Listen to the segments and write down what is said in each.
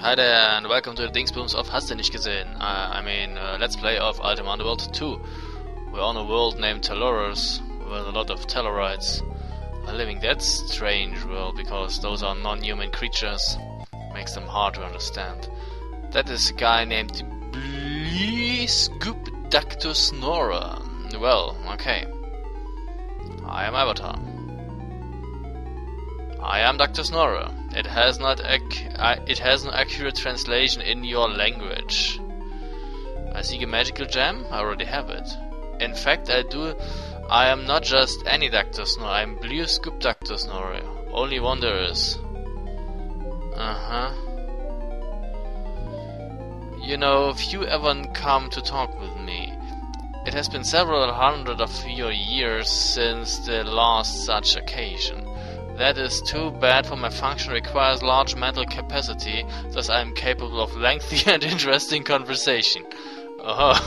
Hi there and welcome to the Dingsbums of Hast du nicht gesehen. Let's play of Ultima Underworld 2. We're on a world named Talorus with a lot of Talorids living. That strange world because those are non-human creatures. Makes them hard to understand. That is a guy named Snorer. Well, okay. I am Avatar. I am Dr. Snorer. It has no accurate translation in your language. I seek a magical gem? I already have it. In fact, I do. I am not just any Dr. Snorer. I am Blue Scoop Dr. Snorer. Only wonder is. You know, few ever come to talk with me. It has been several hundred of your years since the last such occasion. That is too bad, for my function requires large mental capacity, thus I am capable of lengthy and interesting conversation. Oh,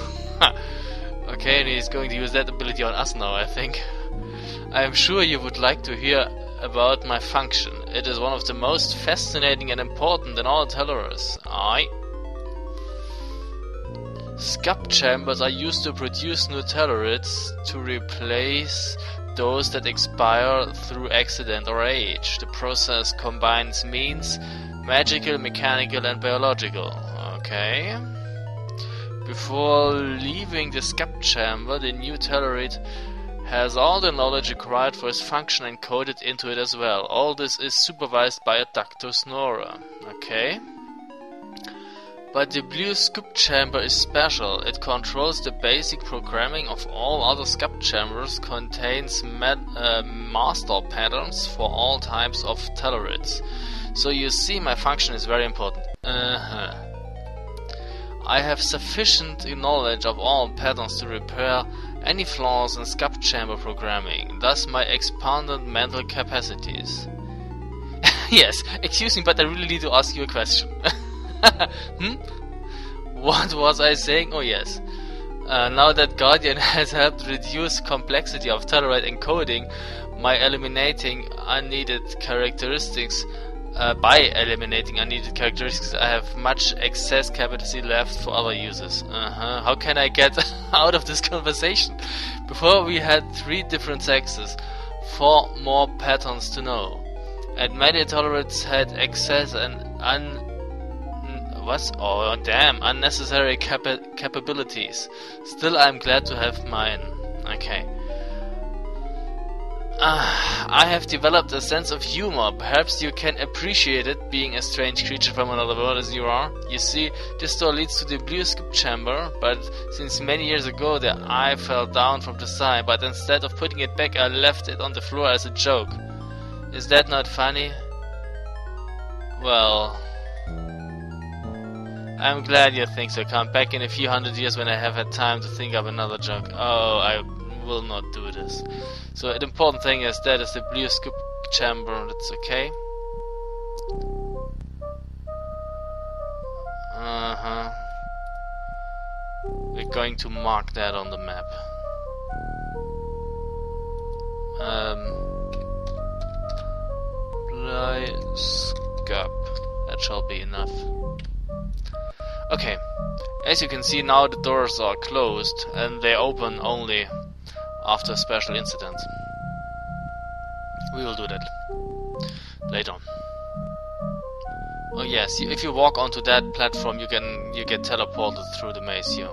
okay, and he's going to use that ability on us now, I think. I am sure you would like to hear about my function. It is one of the most fascinating and important in all Talorus. Aye. Scub chambers are used to produce new Talorids to replace those that expire through accident or age. The process combines means magical, mechanical and biological. Okay. Before leaving the Scub chamber, the new Talorid has all the knowledge required for its function encoded into it as well. All this is supervised by a Dr. Snorer. Okay. But the Blue Scoop chamber is special. It controls the basic programming of all other Scub chambers, contains master patterns for all types of Talorids. So you see, my function is very important. I have sufficient knowledge of all patterns to repair any flaws in Scub chamber programming, thus my expanded mental capacities. Yes, excuse me, but I really need to ask you a question. What was I saying? Oh yes. Now that Guardian has helped reduce complexity of Talorid encoding by eliminating unneeded characteristics, I have much excess capacity left for other users. How can I get out of this conversation? Before we had 3 different sexes, 4 more patterns to know, and many Talorids had excess and unnecessary capabilities. Still, I'm glad to have mine. Okay. I have developed a sense of humor. Perhaps you can appreciate it, being a strange creature from another world as you are. You see, this door leads to the Blue Scoop chamber, but since many years ago the eye fell down from the side, but instead of putting it back I left it on the floor as a joke. Is that not funny? Well, I'm glad you think so. Come back in a few hundred years when I have had time to think of another joke. Oh, I will not do this. So the important thing is that is the Blue Scoop chamber. That's okay. We're going to mark that on the map. Blue Scoop. That shall be enough. Okay, as you can see now the doors are closed and they open only after a special incident. We will do that later on. Oh yes, if you walk onto that platform you get teleported through the maze here.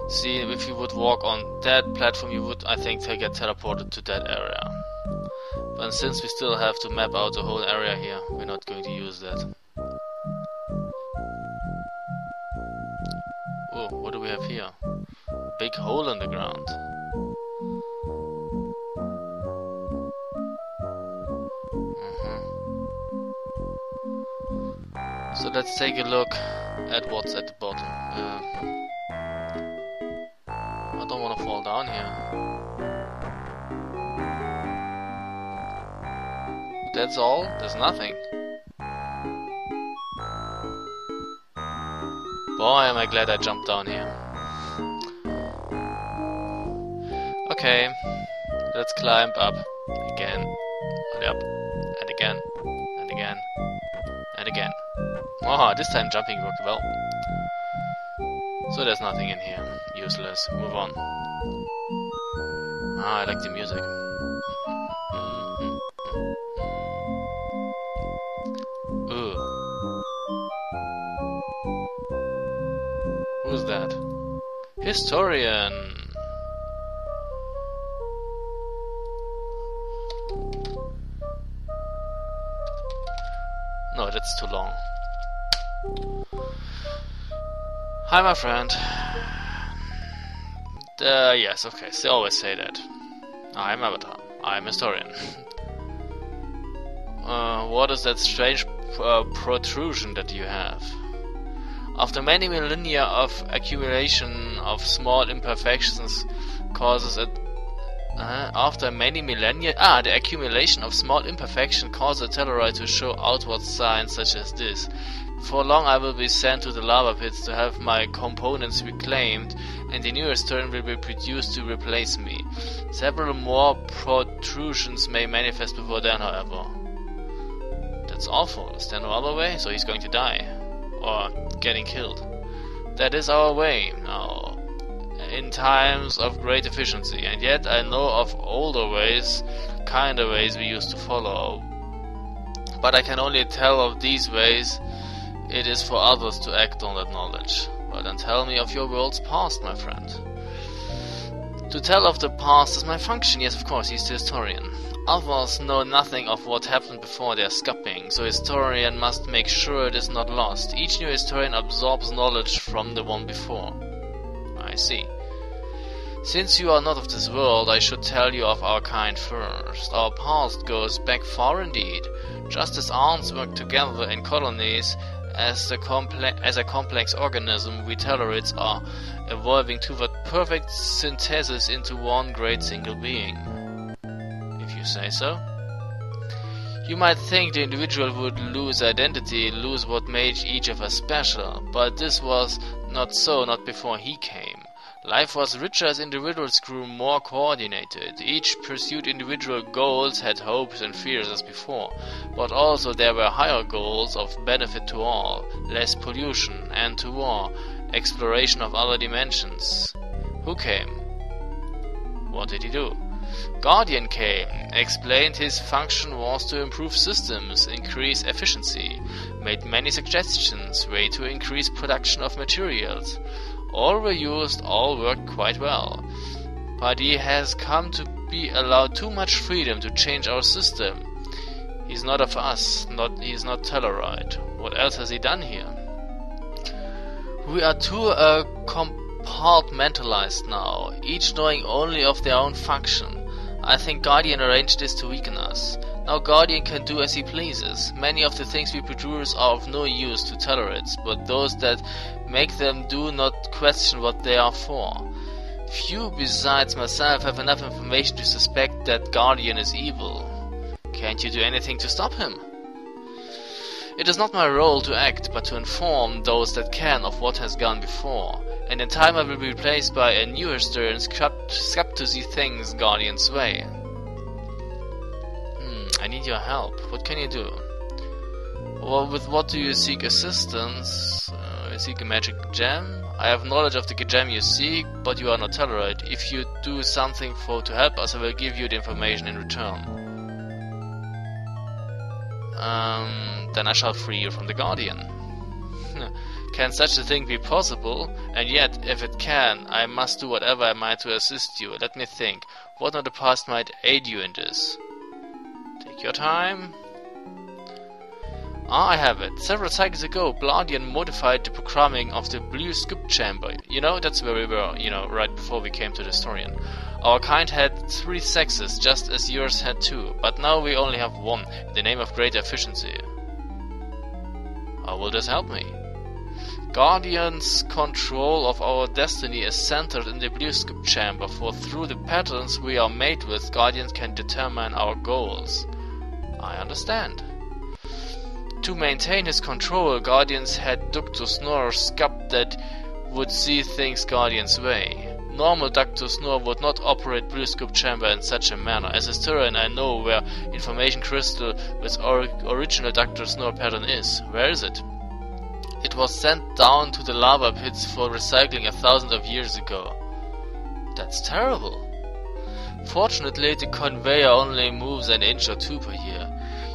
See, if you would walk on that platform you would, I think, get teleported to that area. But since we still have to map out the whole area here, we're not going to use that. Oh, what do we have here? Big hole in the ground. So let's take a look at what's at the bottom. I don't want to fall down here. That's all? There's nothing. Boy, am I glad I jumped down here. Okay, let's climb up again, and up, and again, and again, and again. Oh, this time jumping worked well. So there's nothing in here. Useless. Move on. Ah, I like the music. Ooh. Who's that? Historian! No, that's too long. Hi, my friend. Yes, okay, they always say that. I'm Avatar. I'm historian. What is that strange protrusion that you have? After many millennia of accumulation of small imperfections causes it. The accumulation of small imperfection causes a Talorid to show outward signs such as this. Before long I will be sent to the lava pits to have my components reclaimed, and the newest turn will be produced to replace me. Several more protrusions may manifest before then, however. That's awful. Is there no other way? So he's going to die. Or getting killed. That is our way now. In times of great efficiency, and yet I know of older ways, kinder ways we used to follow. But I can only tell of these ways. It is for others to act on that knowledge. Well, then tell me of your world's past, my friend. To tell of the past is my function. Yes, of course, he's the historian. Others know nothing of what happened before their scupping, so historian must make sure it is not lost. Each new historian absorbs knowledge from the one before. I see. Since you are not of this world, I should tell you of our kind first. Our past goes back far indeed. Just as ants work together in colonies, as a complex organism, we Talorids are evolving toward perfect synthesis into one great single being. If you say so. You might think the individual would lose identity, lose what made each of us special, but this was not so, not before he came. Life was richer as individuals grew more coordinated. Each pursued individual goals, had hopes and fears as before, but also there were higher goals of benefit to all, less pollution, and to war, exploration of other dimensions. Who came? What did he do? Guardian came, explained his function was to improve systems, increase efficiency, made many suggestions, way to increase production of materials. All were used, all worked quite well. But he has come to be allowed too much freedom to change our system. He's not of us, he is not Talorid. What else has he done here? We are too compartmentalized now, each knowing only of their own function. I think Guardian arranged this to weaken us. Now Guardian can do as he pleases. Many of the things we produce are of no use to Talorids, but those that make them do not question what they are for. Few besides myself have enough information to suspect that Guardian is evil. Can't you do anything to stop him? It is not my role to act, but to inform those that can of what has gone before, and in time I will be replaced by a new historian scapt to see things Guardian's way. I need your help. What can you do? Well, with what do you seek assistance? You seek a magic gem? I have knowledge of the gem you seek, but you are not Talorid. If you do something to help us, I will give you the information in return. Then I shall free you from the Guardian. Can such a thing be possible? And yet, if it can, I must do whatever I might to assist you. Let me think. What in the past might aid you in this? Take your time. I have it. Several cycles ago, Guardian modified the programming of the blue scoop chamber. You know, that's where we were, right before we came to the historian. Our kind had 3 sexes, just as yours had 2, but now we only have 1, in the name of greater efficiency. How will this help me? Guardian's control of our destiny is centered in the blue scoop chamber, for through the patterns we are made with, Guardians can determine our goals. I understand. To maintain his control, Guardians had Ductus Nor scup that would see things Guardian's way. Normal Ductus Nor would not operate blue scoop chamber in such a manner. As a historian, I know where information crystal with original Ductus Nor pattern is. Where is it? It was sent down to the lava pits for recycling 1,000 years ago. That's terrible. Fortunately, the conveyor only moves an inch or two per year.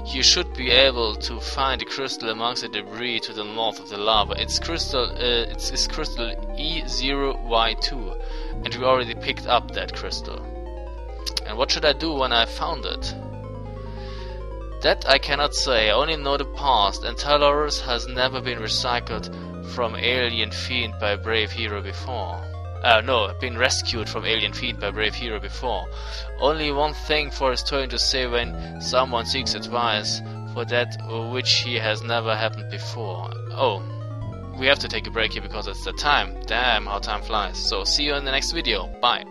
You should be able to find a crystal amongst the debris to the north of the lava. It's crystal E0Y2, and we already picked up that crystal. And what should I do when I found it? That I cannot say. I only know the past, and Torus has never been recycled from alien fiend by brave hero before. Been rescued from alien fiend by brave hero before. Only one thing for historian to say when someone seeks advice for that which he has never happened before. Oh, we have to take a break here because it's the time. Damn, how time flies. So see you in the next video. Bye.